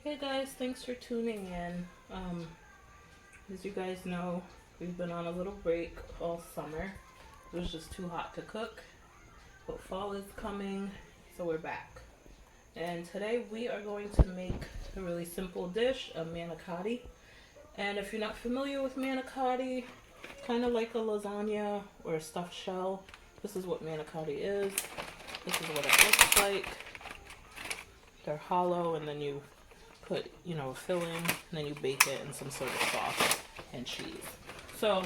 Hey guys, thanks for tuning in. As you guys know, we've been on a little break all summer. It was just too hot to cook, but fall is coming, so we're back. And today we are going to make a really simple dish, a manicotti. And if you're not familiar with manicotti, kind of like a lasagna or a stuffed shell, this is what manicotti is. This is what it looks like. They're hollow, and then you put, filling, and then you bake it in some sort of sauce and cheese. So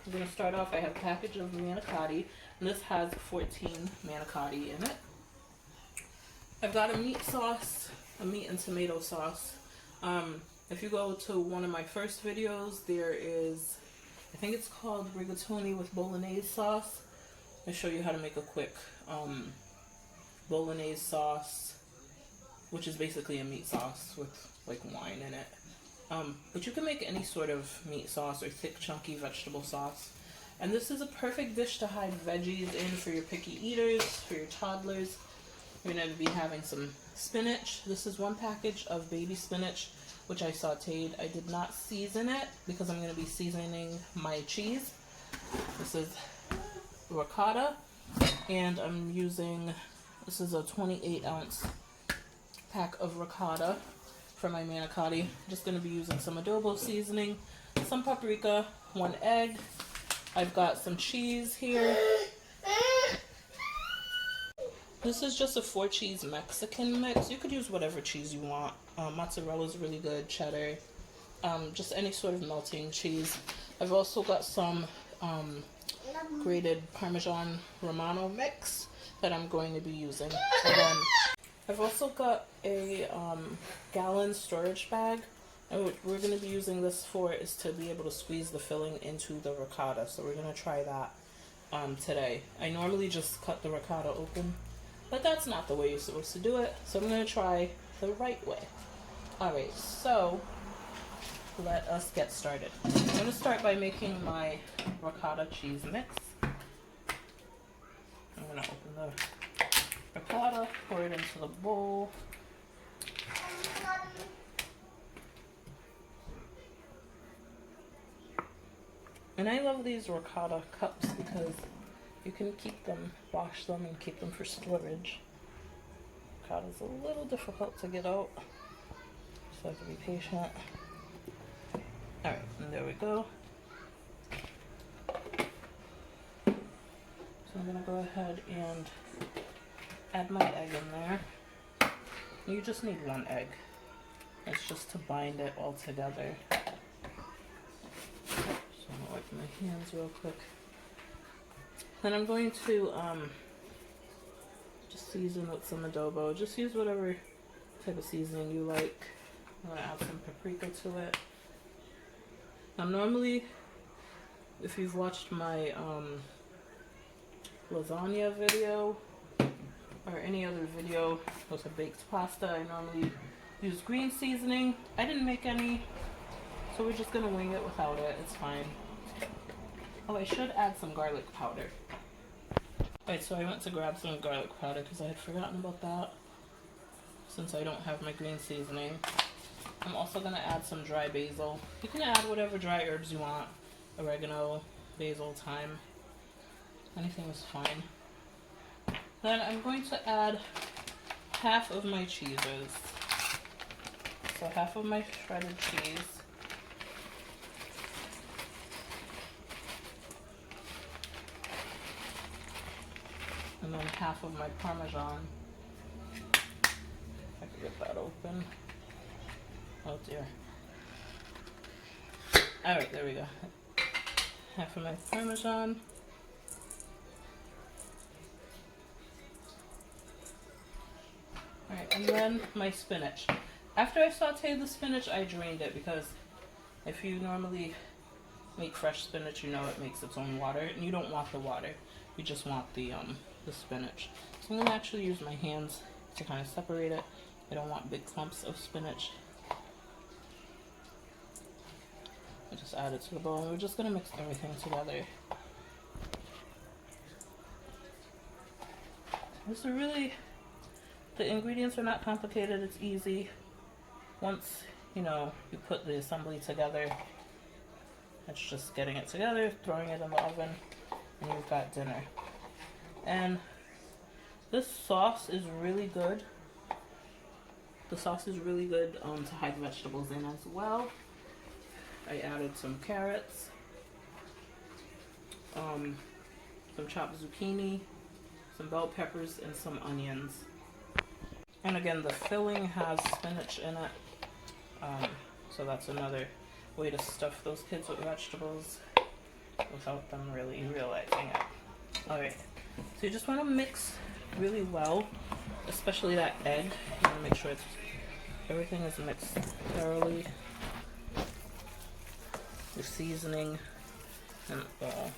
I'm going to start off. I have a package of manicotti, and this has 14 manicotti in it. I've got a meat sauce, a meat and tomato sauce. If you go to one of my first videos, there is, I think it's called rigatoni with bolognese sauce. I'll show you how to make a quick bolognese sauce, which is basically a meat sauce with like wine in it. But you can make any sort of meat sauce or thick chunky vegetable sauce. And this is a perfect dish to hide veggies in for your picky eaters, for your toddlers. You're going to be having some spinach. This is one package of baby spinach, which I sauteed. I did not season it because I'm going to be seasoning my cheese. This is ricotta, and I'm using, this is a 28 ounce pack of ricotta for my manicotti. Just going to be using some adobo seasoning, some paprika, 1 egg. I've got some cheese here. This is just a 4-cheese Mexican mix. You could use whatever cheese you want. Mozzarella is really good, cheddar, just any sort of melting cheese. I've also got some grated Parmesan Romano mix that I'm going to be using. And then I've also got a gallon storage bag, and what we're going to be using this for is to be able to squeeze the filling into the ricotta. So we're going to try that today. I normally just cut the ricotta open, but that's not the way you're supposed to do it. So I'm going to try the right way. Alright, so let us get started. I'm going to start by making my ricotta cheese mix. I'm going to open the ricotta, pour it into the bowl. And I love these ricotta cups because you can keep them, wash them, and keep them for storage. Ricotta is a little difficult to get out, so I have to be patient. Alright, and there we go. So I'm going to go ahead and add my egg in there. You just need 1 egg. It's just to bind it all together. So I'm going to wipe my hands real quick. Then I'm going to just season with some adobo. Just use whatever type of seasoning you like. I'm going to add some paprika to it. Now normally, if you've watched my lasagna video, or any other video with a baked pasta, I normally use green seasoning. I didn't make any, so we're just gonna wing it without it. It's fine. Oh, I should add some garlic powder. Alright, so I went to grab some garlic powder because I had forgotten about that, since I don't have my green seasoning. I'm also gonna add some dry basil. You can add whatever dry herbs you want. Oregano, basil, thyme. Anything is fine. Then I'm going to add half of my cheeses. So half of my shredded cheese. And then half of my Parmesan. If I could get that open. Oh dear. Alright, there we go. Half of my Parmesan. Alright, and then my spinach. After I sauteed the spinach, I drained it because if you normally make fresh spinach, you know it makes its own water, and you don't want the water. You just want the spinach. So I'm going to actually use my hands to kind of separate it. I don't want big clumps of spinach. I just add it to the bowl, and we're just going to mix everything together. This is really, the ingredients are not complicated, it's easy. once, you know, you put the assembly together, it's just getting it together, throwing it in the oven, and you've got dinner. And this sauce is really good. The sauce is really good to hide vegetables in as well. I added some carrots, some chopped zucchini, some bell peppers, and some onions. And again, the filling has spinach in it, so that's another way to stuff those kids with vegetables without them really realizing it. Alright, so you just want to mix really well, especially that egg. You want to make sure everything is mixed thoroughly. Your seasoning and all.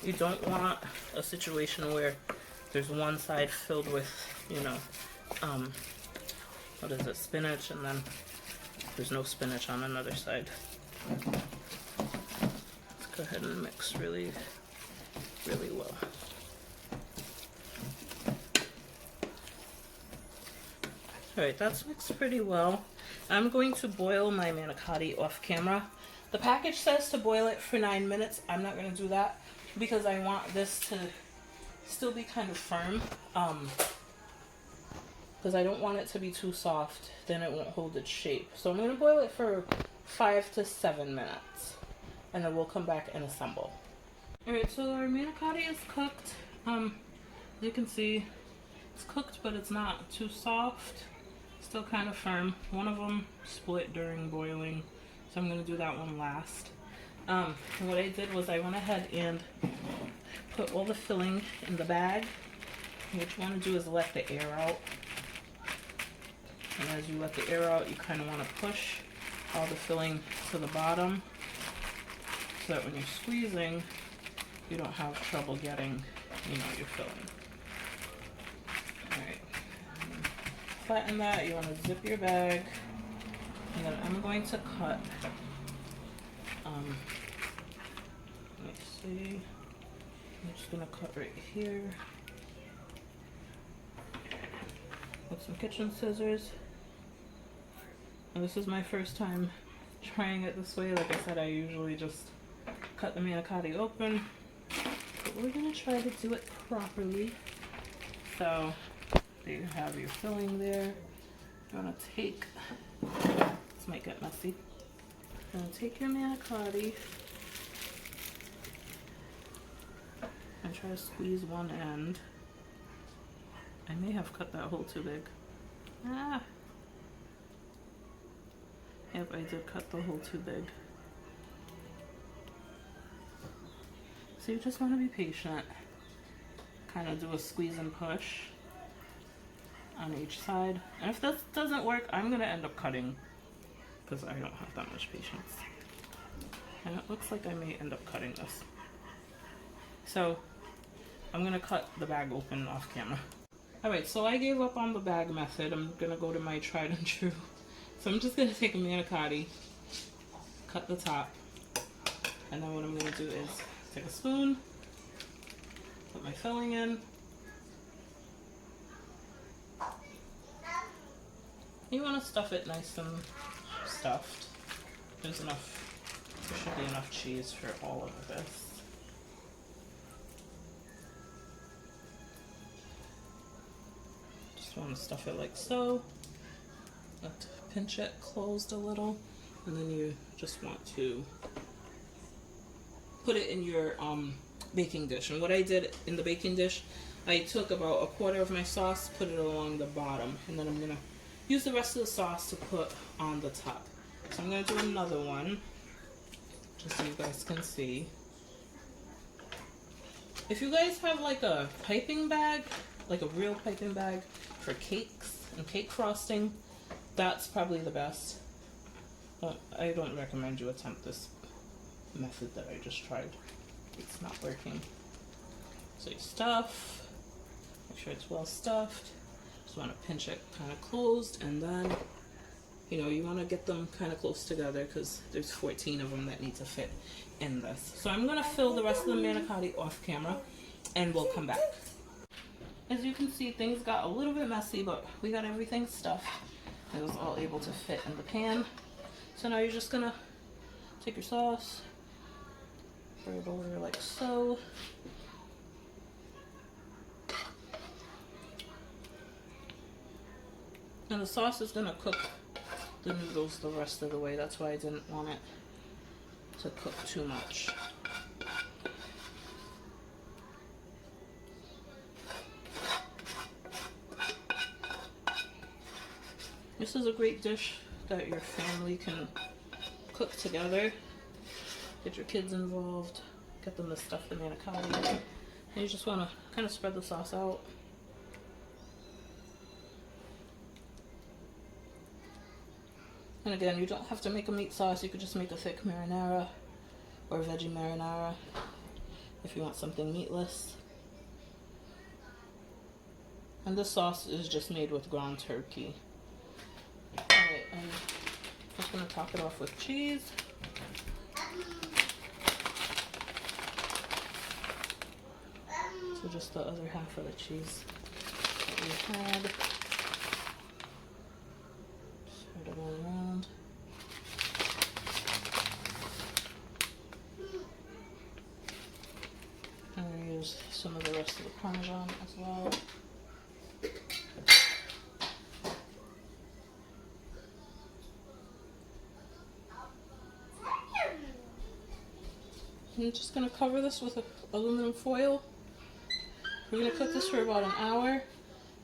You don't want a situation where there's one side filled with, you know, what is it, spinach, and then there's no spinach on another side. Let's go ahead and mix really, really well. Alright, that's mixed pretty well. I'm going to boil my manicotti off camera. The package says to boil it for 9 minutes. I'm not going to do that because I want this to still be kind of firm. Because I don't want it to be too soft, then it won't hold its shape. So I'm going to boil it for 5 to 7 minutes, and then we'll come back and assemble. Alright, so our manicotti is cooked. As you can see, it's cooked, but it's not too soft. Still kind of firm. One of them split during boiling, so I'm going to do that one last. What I did was I went ahead and put all the filling in the bag. What you want to do is let the air out. And as you let the air out, you kind of want to push all the filling to the bottom so that when you're squeezing, you don't have trouble getting, you know, your filling. Alright. Flatten that. You want to zip your bag. And then I'm going to cut. Let's see. I'm just going to cut right here with some kitchen scissors. And this is my first time trying it this way. Like I said, I usually just cut the manicotti open, but we're going to try to do it properly. So there you have your filling there. You want to take, this might get messy. You're going to take your manicotti and try to squeeze one end. I may have cut that hole too big. Ah! Yep, I did cut the hole too big. So you just want to be patient. Kind of do a squeeze and push on each side. And if this doesn't work, I'm going to end up cutting because I don't have that much patience. And it looks like I may end up cutting this. So I'm going to cut the bag open off camera. Alright, so I gave up on the bag method. I'm going to go to my tried and true. So I'm just going to take a manicotti, cut the top, and then what I'm going to do is take a spoon, put my filling in. You want to stuff it nice and stuffed. There's enough, there should be enough cheese for all of this. Just want to stuff it like so. Pinch it closed a little, and then you just want to put it in your baking dish. And what I did in the baking dish, I took about 1/4 of my sauce, put it along the bottom, and then I'm gonna use the rest of the sauce to put on the top. So I'm gonna do another one just so you guys can see. If you guys have like a piping bag, like a real piping bag for cakes and cake frosting, that's probably the best. Well, I don't recommend you attempt this method that I just tried. It's not working. So you stuff, make sure it's well stuffed. Just want to pinch it kind of closed, and then, you know, you want to get them kind of close together because there's 14 of them that need to fit in this. So I'm going to fill the rest of the manicotti off camera, and we'll come back. As you can see, things got a little bit messy, but we got everything stuffed. It was all able to fit in the pan. So now you're just gonna take your sauce, spread it over like so. And the sauce is gonna cook the noodles the rest of the way. That's why I didn't want it to cook too much. This is a great dish that your family can cook together. Get your kids involved, get them to stuff the manicotti. And you just want to kind of spread the sauce out. And again, you don't have to make a meat sauce. You could just make a thick marinara or veggie marinara if you want something meatless. And this sauce is just made with ground turkey. Alright, I'm just going to top it off with cheese. So just the other half of the cheese that we had. Spread it all around. I'm going to use some of the rest of the Parmesan as well. I'm just going to cover this with aluminum foil. We're going to cook this for about an hour,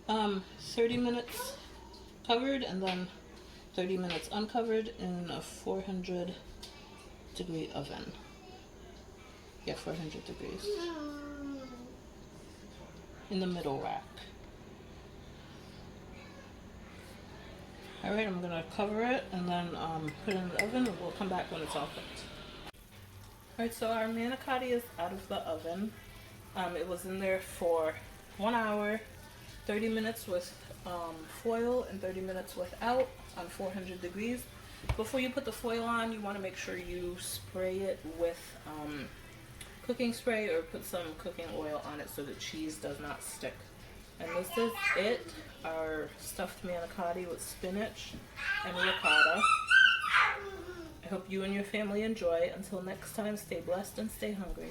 30 minutes covered and then 30 minutes uncovered in a 400 degree oven. Yeah, 400 degrees. In the middle rack. Alright, I'm going to cover it and then put it in the oven and we'll come back when it's all cooked. Alright, so our manicotti is out of the oven. It was in there for 1 hour, 30 minutes with foil and 30 minutes without on 400 degrees. Before you put the foil on, you want to make sure you spray it with cooking spray or put some cooking oil on it so the cheese does not stick. And this is it, our stuffed manicotti with spinach and ricotta. I hope you and your family enjoy. Until next time, stay blessed and stay hungry.